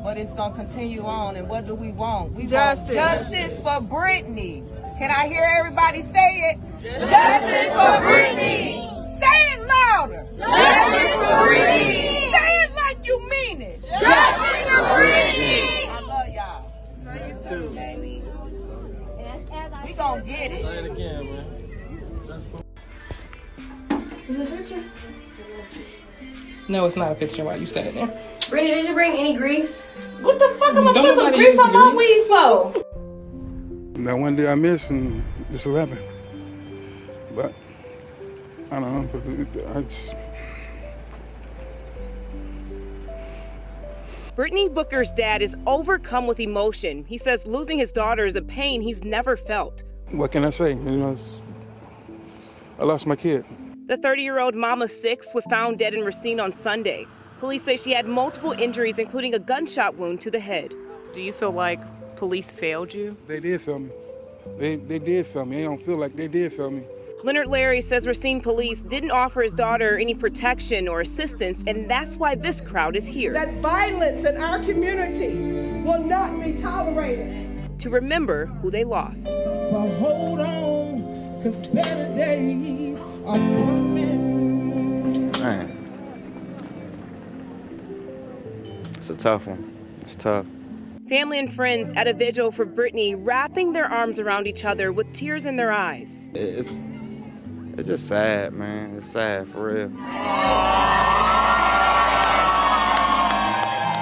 but it's gonna continue on. And what do we want? We Justice. want justice for Brittany. Can I hear everybody say it? Justice for Brittany. Say it louder. Justice for Brittany. Say it like you mean it. Justice for Brittany. I love y'all. You too, baby. We gonna get it. Say it again, man. Is it a picture? No, it's not a picture while you standing there. Brittany, did you bring any grease? What the fuck am I putting some grease on my weed for? That one day I missed, and this will happen. But I don't know. Brittany Booker's dad is overcome with emotion. He says losing his daughter is a pain he's never felt. What can I say? I lost my kid. The 30-year-old mom of 6 was found dead in Racine on Sunday. Police say she had multiple injuries, including a gunshot wound to the head. Do you feel like police failed you? They did fail me. They did fail me. I don't feel like they did fail me. Leonard Larry says Racine police didn't offer his daughter any protection or assistance, and that's why this crowd is here. That violence in our community will not be tolerated. To remember who they lost. But hold on, 'cause better days are coming. Man. It's a tough one. It's tough. Family and friends at a vigil for Brittany, wrapping their arms around each other with tears in their eyes. It's just sad, man. It's sad, for real.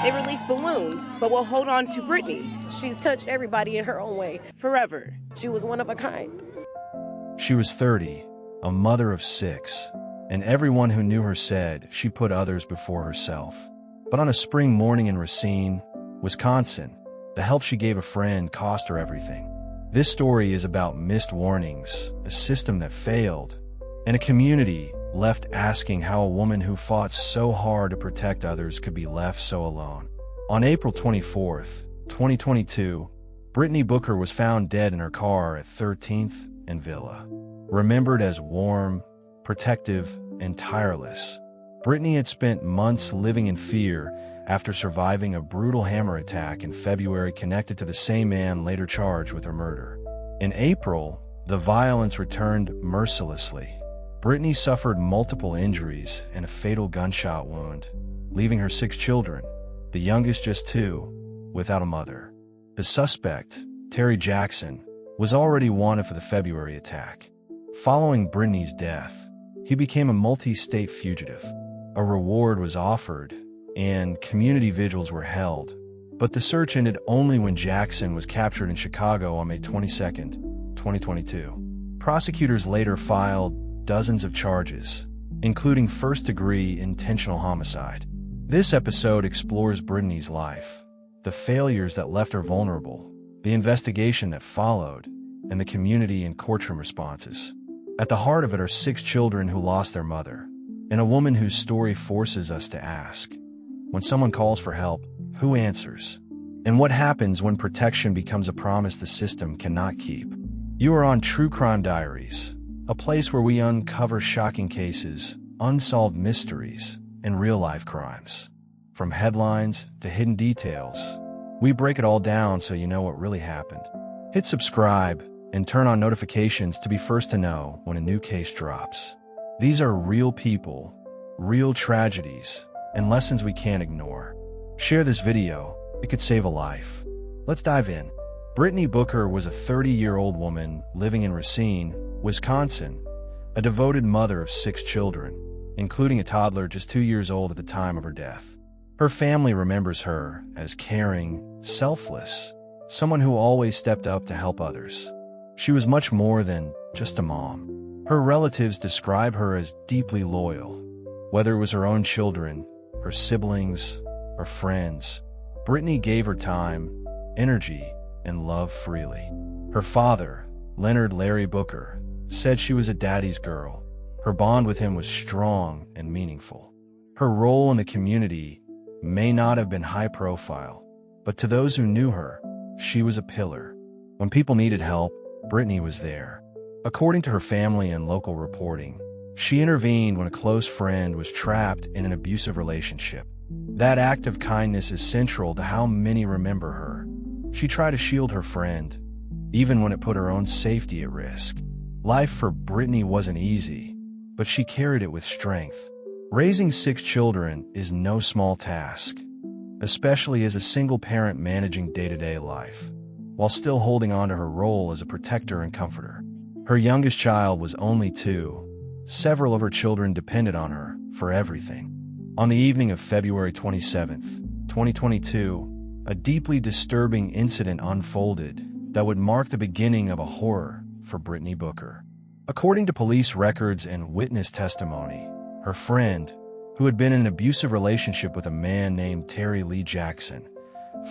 They released balloons, but will hold on to Brittany. She's touched everybody in her own way. Forever. She was one of a kind. She was 30, a mother of 6, and everyone who knew her said she put others before herself. But on a spring morning in Racine, Wisconsin, the help she gave a friend cost her everything. This story is about missed warnings, a system that failed, and a community left asking how a woman who fought so hard to protect others could be left so alone. On April 24th, 2022, Brittany Booker was found dead in her car at 13th and Villa. Remembered as warm, protective, and tireless, Brittany had spent months living in fear after surviving a brutal hammer attack in February connected to the same man later charged with her murder. In April, the violence returned mercilessly. Brittany suffered multiple injuries and a fatal gunshot wound, leaving her 6 children, the youngest just 2, without a mother. The suspect, Terry Jackson, was already wanted for the February attack. Following Brittany's death, he became a multi-state fugitive. A reward was offered, and community vigils were held, but the search ended only when Jackson was captured in Chicago on May 22, 2022. Prosecutors later filed dozens of charges, including first-degree intentional homicide. This episode explores Brittany's life, the failures that left her vulnerable, the investigation that followed, and the community and courtroom responses. At the heart of it are 6 children who lost their mother, and a woman whose story forces us to ask, when someone calls for help, who answers? And what happens when protection becomes a promise the system cannot keep? You are on True Crime Diaries, a place where we uncover shocking cases, unsolved mysteries, and real-life crimes. From headlines to hidden details, we break it all down so you know what really happened. Hit subscribe and turn on notifications to be first to know when a new case drops. These are real people, real tragedies, and lessons we can't ignore. Share this video, it could save a life. Let's dive in. Brittany Booker was a 30-year-old woman living in Racine, Wisconsin, a devoted mother of 6 children, including a toddler just 2 years old at the time of her death. Her family remembers her as caring, selfless, someone who always stepped up to help others. She was much more than just a mom. Her relatives describe her as deeply loyal. Whether it was her own children, her siblings, or friends, Brittany gave her time, energy, and love freely. Her father, Leonard Larry Booker, said she was a daddy's girl. Her bond with him was strong and meaningful. Her role in the community may not have been high profile, but to those who knew her, she was a pillar. When people needed help, Brittany was there. According to her family and local reporting, She intervened when a close friend was trapped in an abusive relationship. That act of kindness is central to how many remember her. She tried to shield her friend, even when it put her own safety at risk. Life for Brittany wasn't easy, but she carried it with strength. Raising 6 children is no small task, especially as a single parent managing day-to-day life, while still holding on to her role as a protector and comforter. Her youngest child was only 2. Several of her children depended on her for everything. On the evening of February 27, 2022, a deeply disturbing incident unfolded that would mark the beginning of a horror for Brittany Booker. According to police records and witness testimony, her friend, who had been in an abusive relationship with a man named Terry Lee Jackson,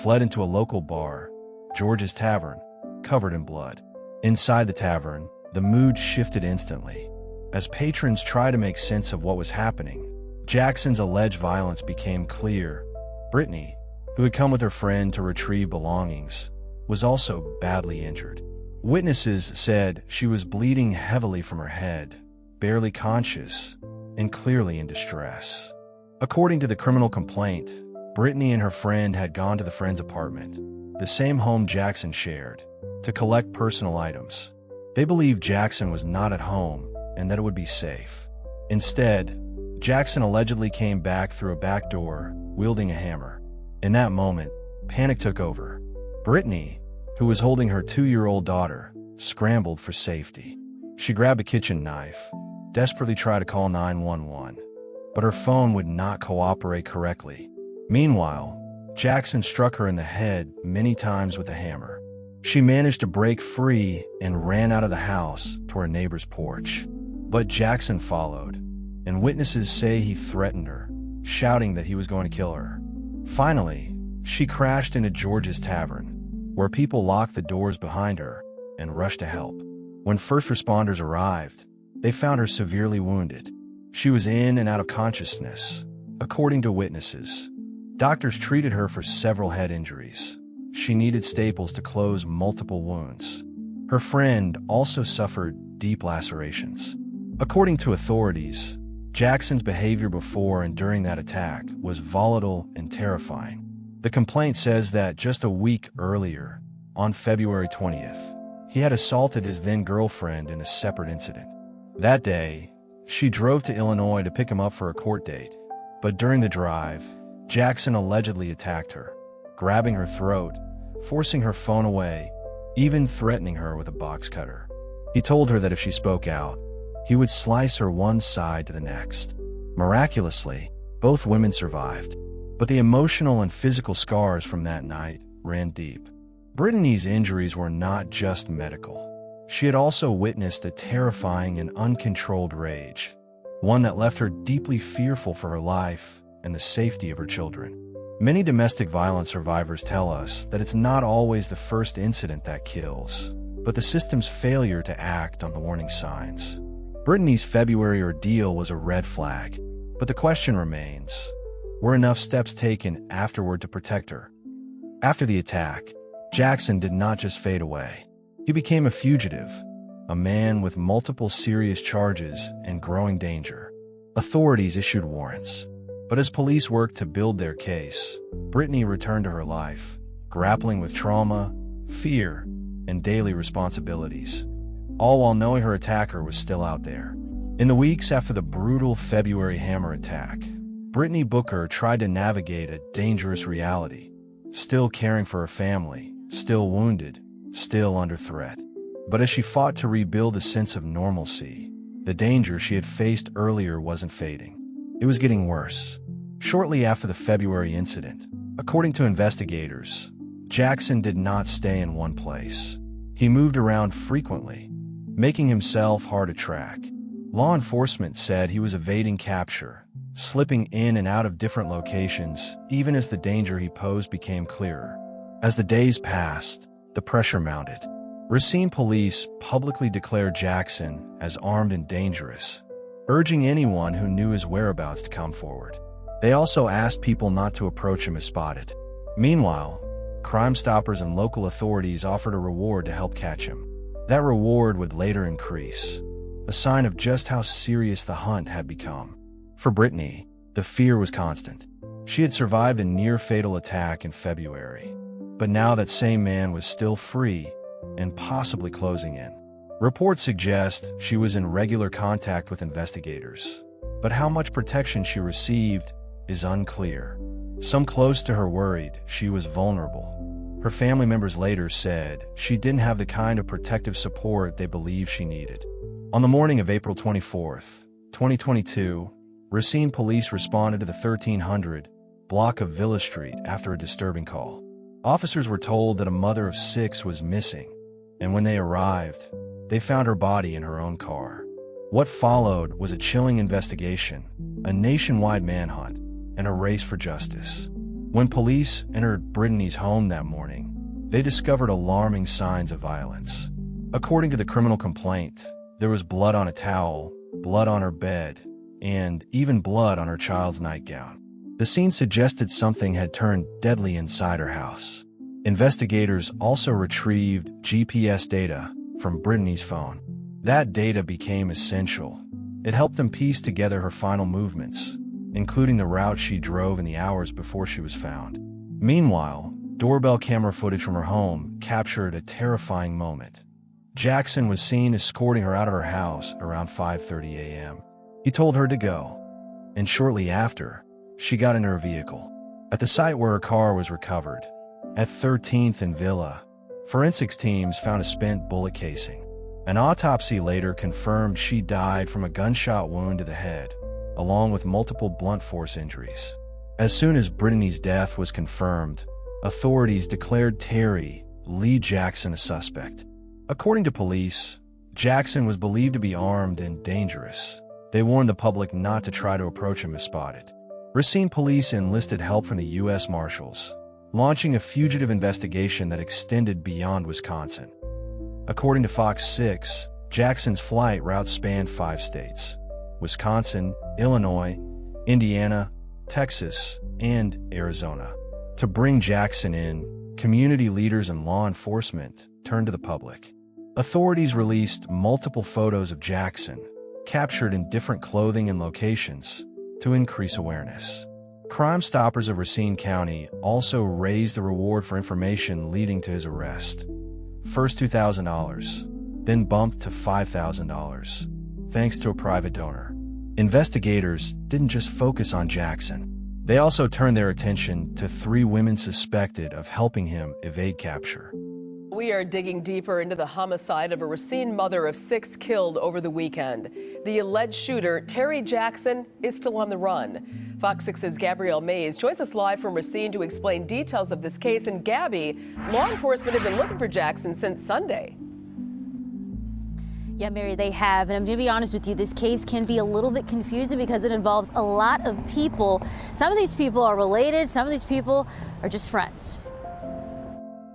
fled into a local bar, George's Tavern, covered in blood. Inside the tavern, the mood shifted instantly. As patrons tried to make sense of what was happening, Jackson's alleged violence became clear. Brittany, who had come with her friend to retrieve belongings, was also badly injured. Witnesses said she was bleeding heavily from her head, barely conscious, and clearly in distress. According to the criminal complaint, Brittany and her friend had gone to the friend's apartment, the same home Jackson shared, to collect personal items. They believed Jackson was not at home and that it would be safe. Instead, Jackson allegedly came back through a back door, wielding a hammer. In that moment, panic took over. Brittany, who was holding her 2-year-old daughter, scrambled for safety. She grabbed a kitchen knife, desperately tried to call 911, but her phone would not cooperate correctly. Meanwhile, Jackson struck her in the head many times with a hammer. She managed to break free and ran out of the house to her neighbor's porch. But Jackson followed, and witnesses say he threatened her, shouting that he was going to kill her. Finally, she crashed into George's Tavern, where people locked the doors behind her and rushed to help. When first responders arrived, they found her severely wounded. She was in and out of consciousness. According to witnesses, doctors treated her for several head injuries. She needed staples to close multiple wounds. Her friend also suffered deep lacerations. According to authorities, Jackson's behavior before and during that attack was volatile and terrifying. The complaint says that just a week earlier, on February 20th, he had assaulted his then-girlfriend in a separate incident. That day, she drove to Illinois to pick him up for a court date, but during the drive, Jackson allegedly attacked her, grabbing her throat, forcing her phone away, even threatening her with a box cutter. He told her that if she spoke out, he would slice her one side to the next. Miraculously, both women survived, but the emotional and physical scars from that night ran deep. Brittany's injuries were not just medical. She had also witnessed a terrifying and uncontrolled rage, one that left her deeply fearful for her life and the safety of her children. Many domestic violence survivors tell us that it's not always the first incident that kills, but the system's failure to act on the warning signs. Brittany's February ordeal was a red flag, but the question remains, were enough steps taken afterward to protect her? After the attack, Jackson did not just fade away. He became a fugitive, a man with multiple serious charges and growing danger. Authorities issued warrants, but as police worked to build their case, Brittany returned to her life, grappling with trauma, fear, and daily responsibilities, all while knowing her attacker was still out there. In the weeks after the brutal February hammer attack, Brittany Booker tried to navigate a dangerous reality, still caring for her family, still wounded, still under threat. But as she fought to rebuild a sense of normalcy, the danger she had faced earlier wasn't fading. It was getting worse. Shortly after the February incident, according to investigators, Jackson did not stay in one place. He moved around frequently, making himself hard to track. Law enforcement said he was evading capture, slipping in and out of different locations, even as the danger he posed became clearer. As the days passed, the pressure mounted. Racine police publicly declared Jackson as armed and dangerous, urging anyone who knew his whereabouts to come forward. They also asked people not to approach him if spotted. Meanwhile, Crime Stoppers and local authorities offered a reward to help catch him. That reward would later increase. a sign of just how serious the hunt had become. For Brittany, the fear was constant. She had survived a near-fatal attack in February, but now that same man was still free and possibly closing in. Reports suggest she was in regular contact with investigators, but how much protection she received is unclear. Some close to her worried she was vulnerable. Her family members later said she didn't have the kind of protective support they believed she needed. On the morning of April 24, 2022, Racine police responded to the 1300 block of Villa Street after a disturbing call. Officers were told that a mother of 6 was missing, and when they arrived, they found her body in her own car. What followed was a chilling investigation, a nationwide manhunt, and a race for justice. When police entered Brittany's home that morning, they discovered alarming signs of violence. According to the criminal complaint, there was blood on a towel, blood on her bed, and even blood on her child's nightgown. The scene suggested something had turned deadly inside her house. Investigators also retrieved GPS data from Brittany's phone. That data became essential. It helped them piece together her final movements, including the route she drove in the hours before she was found. Meanwhile, doorbell camera footage from her home captured a terrifying moment. Jackson was seen escorting her out of her house around 5:30 a.m. He told her to go, and shortly after, she got into her vehicle. At the site where her car was recovered, at 13th and Villa, forensics teams found a spent bullet casing. An autopsy later confirmed she died from a gunshot wound to the head, along with multiple blunt force injuries. As soon as Brittany's death was confirmed, authorities declared Terry Lee Jackson a suspect. According to police, Jackson was believed to be armed and dangerous. They warned the public not to try to approach him if spotted. Racine police enlisted help from the U.S. Marshals, launching a fugitive investigation that extended beyond Wisconsin. According to Fox 6, Jackson's flight route spanned 5 states: Wisconsin, Illinois, Indiana, Texas, and Arizona. To bring Jackson in, community leaders and law enforcement turned to the public. Authorities released multiple photos of Jackson, captured in different clothing and locations, to increase awareness. Crime Stoppers of Racine County also raised the reward for information leading to his arrest. First $2,000, then bumped to $5,000, thanks to a private donor. Investigators didn't just focus on Jackson. They also turned their attention to 3 women suspected of helping him evade capture. We are digging deeper into the homicide of a Racine mother of 6 killed over the weekend. The alleged shooter, Terry Jackson, is still on the run. Fox 6's Gabrielle Mays joins us live from Racine to explain details of this case. And Gabby, law enforcement have been looking for Jackson since Sunday. Yeah, Mary, they have. And I'm going to be honest with you, this case can be a little bit confusing because it involves a lot of people. Some of these people are related. Some of these people are just friends.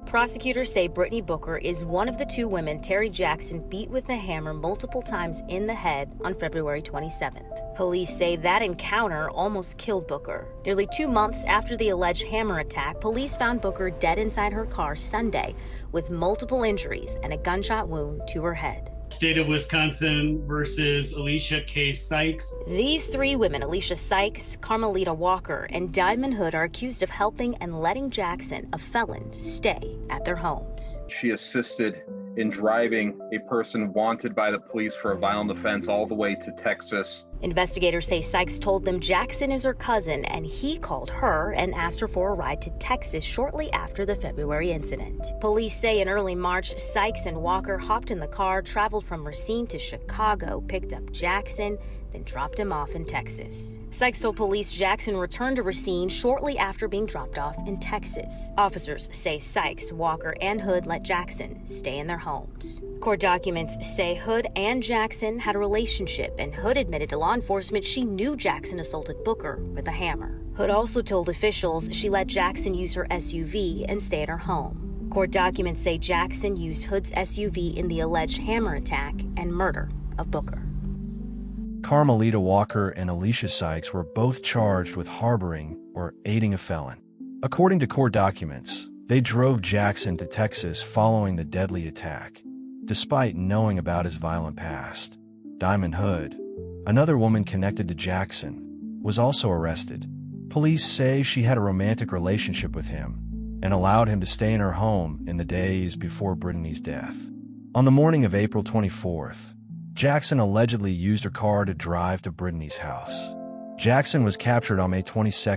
Prosecutors say Brittany Booker is one of the 2 women Terry Jackson beat with a hammer multiple times in the head on February 27th. Police say that encounter almost killed Booker. Nearly 2 months after the alleged hammer attack, police found Booker dead inside her car Sunday with multiple injuries and a gunshot wound to her head. State of Wisconsin versus Alicia K. Sykes. These 3 women, Alicia Sykes, Carmelita Walker, and Diamond Hood, are accused of helping and letting Jackson, a felon, stay at their homes. She assisted in driving a person wanted by the police for a violent offense all the way to Texas. Investigators say Sykes told them Jackson is her cousin, and he called her and asked her for a ride to Texas shortly after the February incident. Police say in early March, Sykes and Walker hopped in the car, traveled from Racine to Chicago, picked up Jackson, then dropped him off in Texas. Sykes told police Jackson returned to Racine shortly after being dropped off in Texas. Officers say Sykes, Walker, and Hood let Jackson stay in their homes. Court documents say Hood and Jackson had a relationship, and Hood admitted to law enforcement she knew Jackson assaulted Booker with a hammer. Hood also told officials she let Jackson use her SUV and stay at her home. Court documents say Jackson used Hood's SUV in the alleged hammer attack and murder of Booker. Carmelita Walker and Alicia Sykes were both charged with harboring or aiding a felon. According to court documents, they drove Jackson to Texas following the deadly attack, despite knowing about his violent past. Diamond Hood, another woman connected to Jackson, was also arrested. Police say she had a romantic relationship with him and allowed him to stay in her home in the days before Brittany's death. On the morning of April 24th, Jackson allegedly used her car to drive to Brittany's house. Jackson was captured on May 22,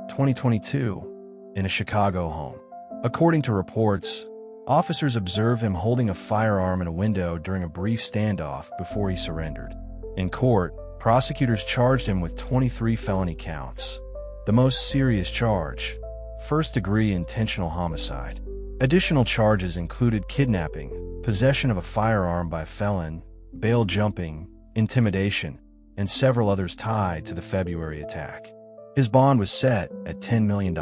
2022, in a Chicago home. According to reports, officers observed him holding a firearm in a window during a brief standoff before he surrendered. In court, prosecutors charged him with 23 felony counts. The most serious charge, first-degree intentional homicide. Additional charges included kidnapping, possession of a firearm by a felon, bail jumping, intimidation, and several others tied to the February attack. His bond was set at $10 million.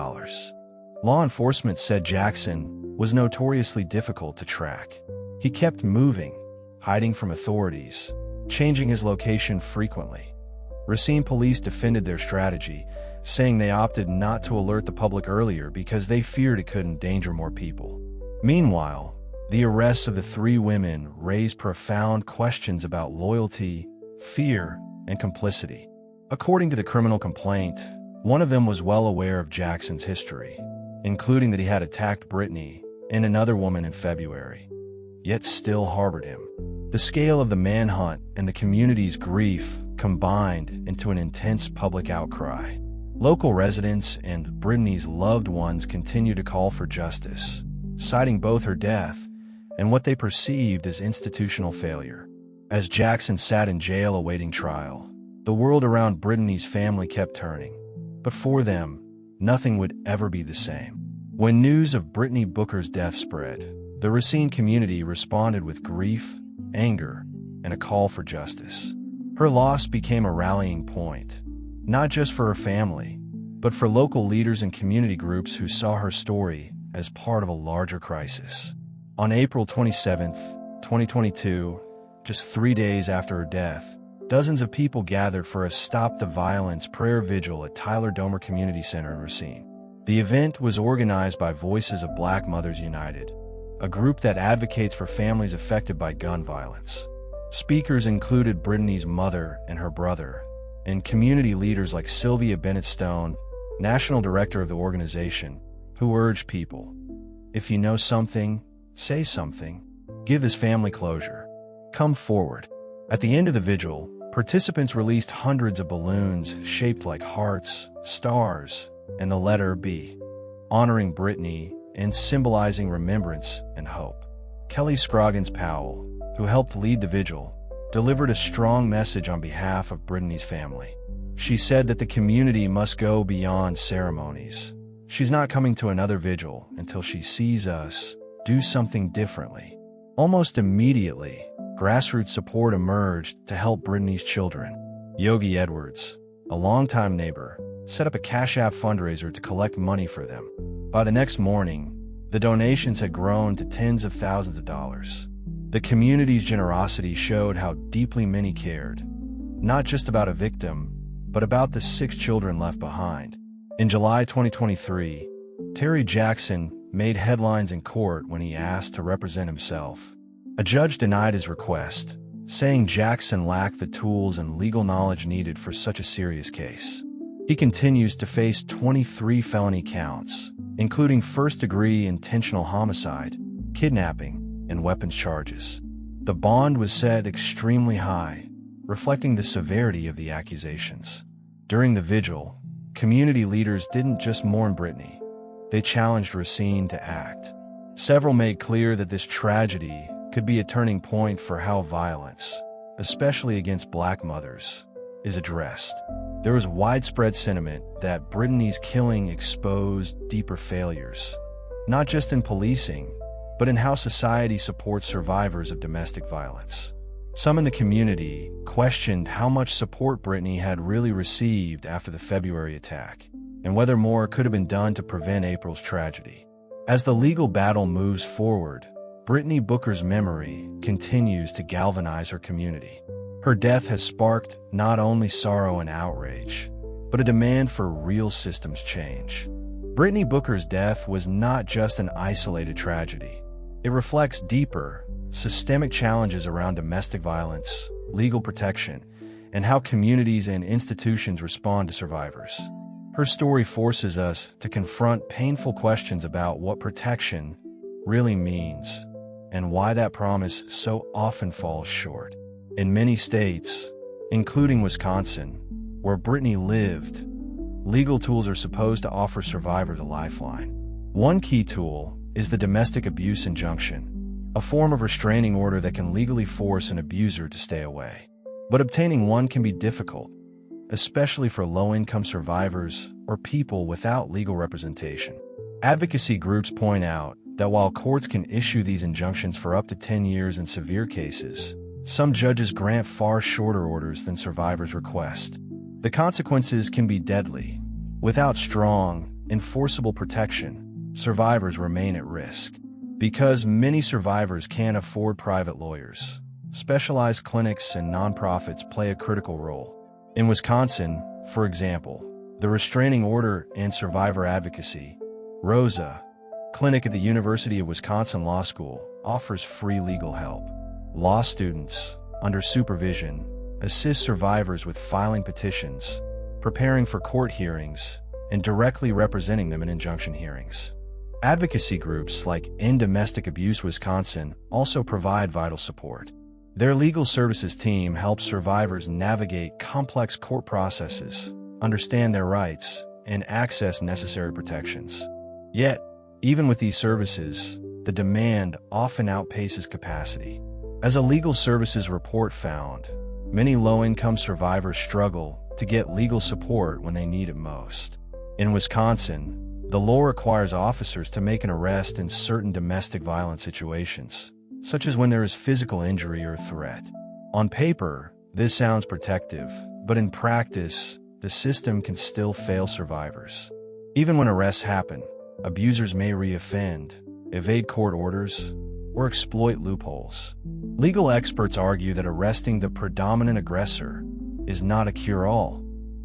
Law enforcement said Jackson was notoriously difficult to track. He kept moving, hiding from authorities, changing his location frequently. Racine police defended their strategy, saying they opted not to alert the public earlier because they feared it could endanger more people. Meanwhile, the arrests of the three women raised profound questions about loyalty, fear, and complicity. According to the criminal complaint, one of them was well aware of Jackson's history, including that he had attacked Brittany and another woman in February, yet still harbored him. The scale of the manhunt and the community's grief combined into an intense public outcry. Local residents and Brittany's loved ones continue to call for justice, citing both her death and what they perceived as institutional failure. As Jackson sat in jail awaiting trial, the world around Brittany's family kept turning. But for them, nothing would ever be the same. When news of Brittany Booker's death spread, the Racine community responded with grief, anger, and a call for justice. Her loss became a rallying point, not just for her family, but for local leaders and community groups who saw her story as part of a larger crisis. On April 27, 2022, just 3 days after her death, dozens of people gathered for a Stop the Violence prayer vigil at Tyler Domer Community Center in Racine. The event was organized by Voices of Black Mothers United, a group that advocates for families affected by gun violence. Speakers included Brittany's mother and her brother, and community leaders like Sylvia Bennett Stone, national director of the organization, who urged people, if you know something, say something. Give this family closure. Come forward. At the end of the vigil, participants released hundreds of balloons shaped like hearts, stars, and the letter B, honoring Brittany and symbolizing remembrance and hope. Kelly Scroggins Powell, who helped lead the vigil, delivered a strong message on behalf of Brittany's family. She said that the community must go beyond ceremonies. She's not coming to another vigil until she sees us do something differently. Almost immediately, grassroots support emerged to help Brittany's children. Yogi Edwards, a longtime neighbor, set up a Cash App fundraiser to collect money for them. By the next morning, the donations had grown to tens of thousands of dollars. The community's generosity showed how deeply many cared, not just about a victim, but about the 6 children left behind. In July 2023, Terry Jackson made headlines in court when he asked to represent himself. A judge denied his request, saying Jackson lacked the tools and legal knowledge needed for such a serious case. He continues to face 23 felony counts, including first-degree intentional homicide, kidnapping, and weapons charges. The bond was set extremely high, reflecting the severity of the accusations. During the vigil, community leaders didn't just mourn Brittany, they challenged Racine to act. Several made clear that this tragedy could be a turning point for how violence, especially against Black mothers, is addressed. There was widespread sentiment that Brittany's killing exposed deeper failures, not just in policing, but in how society supports survivors of domestic violence. Some in the community questioned how much support Brittany had really received after the February attack, and whether more could have been done to prevent April's tragedy. As the legal battle moves forward, Brittany Booker's memory continues to galvanize her community. Her death has sparked not only sorrow and outrage, but a demand for real systems change. Brittany Booker's death was not just an isolated tragedy. It reflects deeper, systemic challenges around domestic violence, legal protection, and how communities and institutions respond to survivors. Her story forces us to confront painful questions about what protection really means and why that promise so often falls short. In many states, including Wisconsin, where Brittany lived, legal tools are supposed to offer survivors a lifeline. One key tool is the domestic abuse injunction, a form of restraining order that can legally force an abuser to stay away. But obtaining one can be difficult, especially for low-income survivors or people without legal representation. Advocacy groups point out that while courts can issue these injunctions for up to 10 years in severe cases, some judges grant far shorter orders than survivors request. The consequences can be deadly. Without strong, enforceable protection, survivors remain at risk. Because many survivors can't afford private lawyers, specialized clinics and nonprofits play a critical role. In Wisconsin, for example, the Restraining Order and Survivor Advocacy, ROSA, clinic at the University of Wisconsin Law School offers free legal help. Law students, under supervision, assist survivors with filing petitions, preparing for court hearings, and directly representing them in injunction hearings. Advocacy groups like End Domestic Abuse Wisconsin also provide vital support. Their legal services team helps survivors navigate complex court processes, understand their rights, and access necessary protections. Yet, even with these services, the demand often outpaces capacity. As a legal services report found, many low-income survivors struggle to get legal support when they need it most. In Wisconsin, the law requires officers to make an arrest in certain domestic violence situations, such as when there is physical injury or threat. On paper, this sounds protective, but in practice, the system can still fail survivors. Even when arrests happen, abusers may reoffend, evade court orders, or exploit loopholes. Legal experts argue that arresting the predominant aggressor is not a cure-all.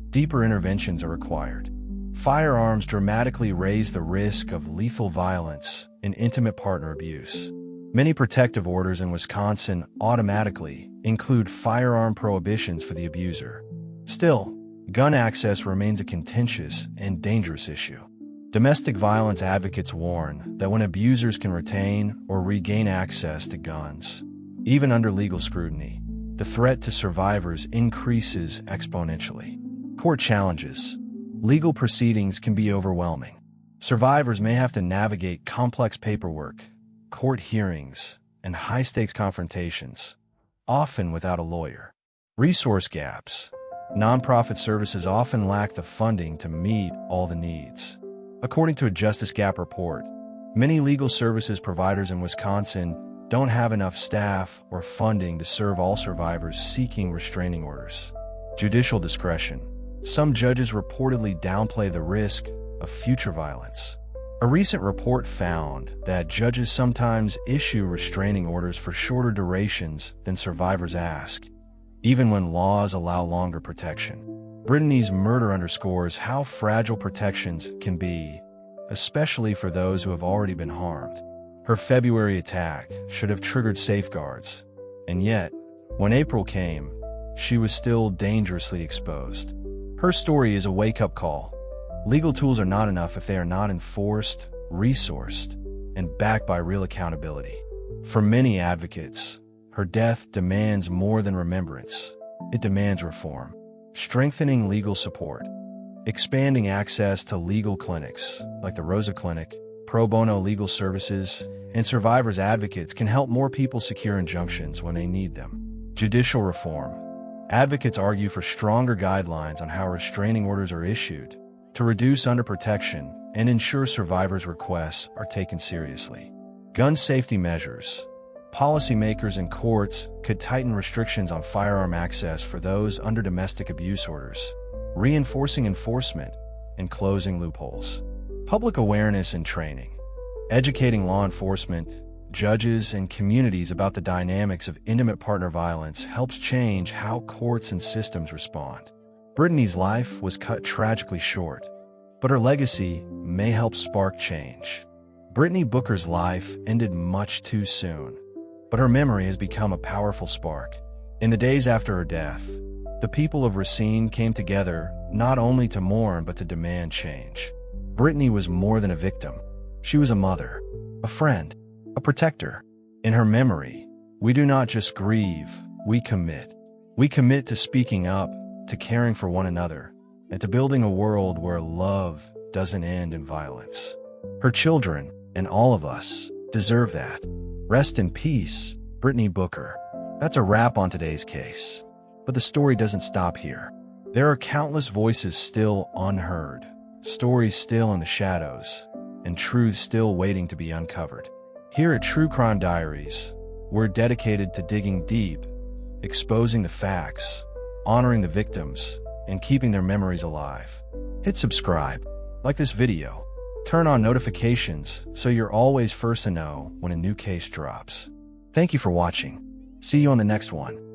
Deeper interventions are required. Firearms dramatically raise the risk of lethal violence and intimate partner abuse. Many protective orders in Wisconsin automatically include firearm prohibitions for the abuser. Still, gun access remains a contentious and dangerous issue. Domestic violence advocates warn that when abusers can retain or regain access to guns, even under legal scrutiny, the threat to survivors increases exponentially. Court challenges. Legal proceedings can be overwhelming. Survivors may have to navigate complex paperwork, court hearings, and high-stakes confrontations, often without a lawyer. Resource gaps. Nonprofit services often lack the funding to meet all the needs. According to a Justice Gap report, many legal services providers in Wisconsin don't have enough staff or funding to serve all survivors seeking restraining orders. Judicial discretion. Some judges reportedly downplay the risk of future violence. A recent report found that judges sometimes issue restraining orders for shorter durations than survivors ask, even when laws allow longer protection. Brittany's murder underscores how fragile protections can be, especially for those who have already been harmed. Her February attack should have triggered safeguards, and yet, when April came, she was still dangerously exposed. Her story is a wake-up call. Legal tools are not enough if they are not enforced, resourced, and backed by real accountability. For many advocates, her death demands more than remembrance. It demands reform. Strengthening legal support, expanding access to legal clinics like the Rosa Clinic, pro bono legal services, and survivors advocates can help more people secure injunctions when they need them. Judicial reform. Advocates argue for stronger guidelines on how restraining orders are issued to reduce underprotection and ensure survivors' requests are taken seriously. Gun safety measures. Policymakers and courts could tighten restrictions on firearm access for those under domestic abuse orders, reinforcing enforcement and closing loopholes. Public awareness and training. Educating law enforcement, judges, and communities about the dynamics of intimate partner violence helps change how courts and systems respond. Brittany's life was cut tragically short, but her legacy may help spark change. Brittany Booker's life ended much too soon, but her memory has become a powerful spark. In the days after her death, the people of Racine came together not only to mourn but to demand change. Brittany was more than a victim. She was a mother, a friend, a protector. In her memory, we do not just grieve, we commit. We commit to speaking up, to caring for one another, and to building a world where love doesn't end in violence. Her children, and all of us, deserve that. Rest in peace, Brittany Booker. That's a wrap on today's case. But the story doesn't stop here. There are countless voices still unheard, stories still in the shadows, and truths still waiting to be uncovered. Here at True Crime Diaries, we're dedicated to digging deep, exposing the facts, honoring the victims, and keeping their memories alive. Hit subscribe, like this video, turn on notifications so you're always first to know when a new case drops. Thank you for watching. See you on the next one.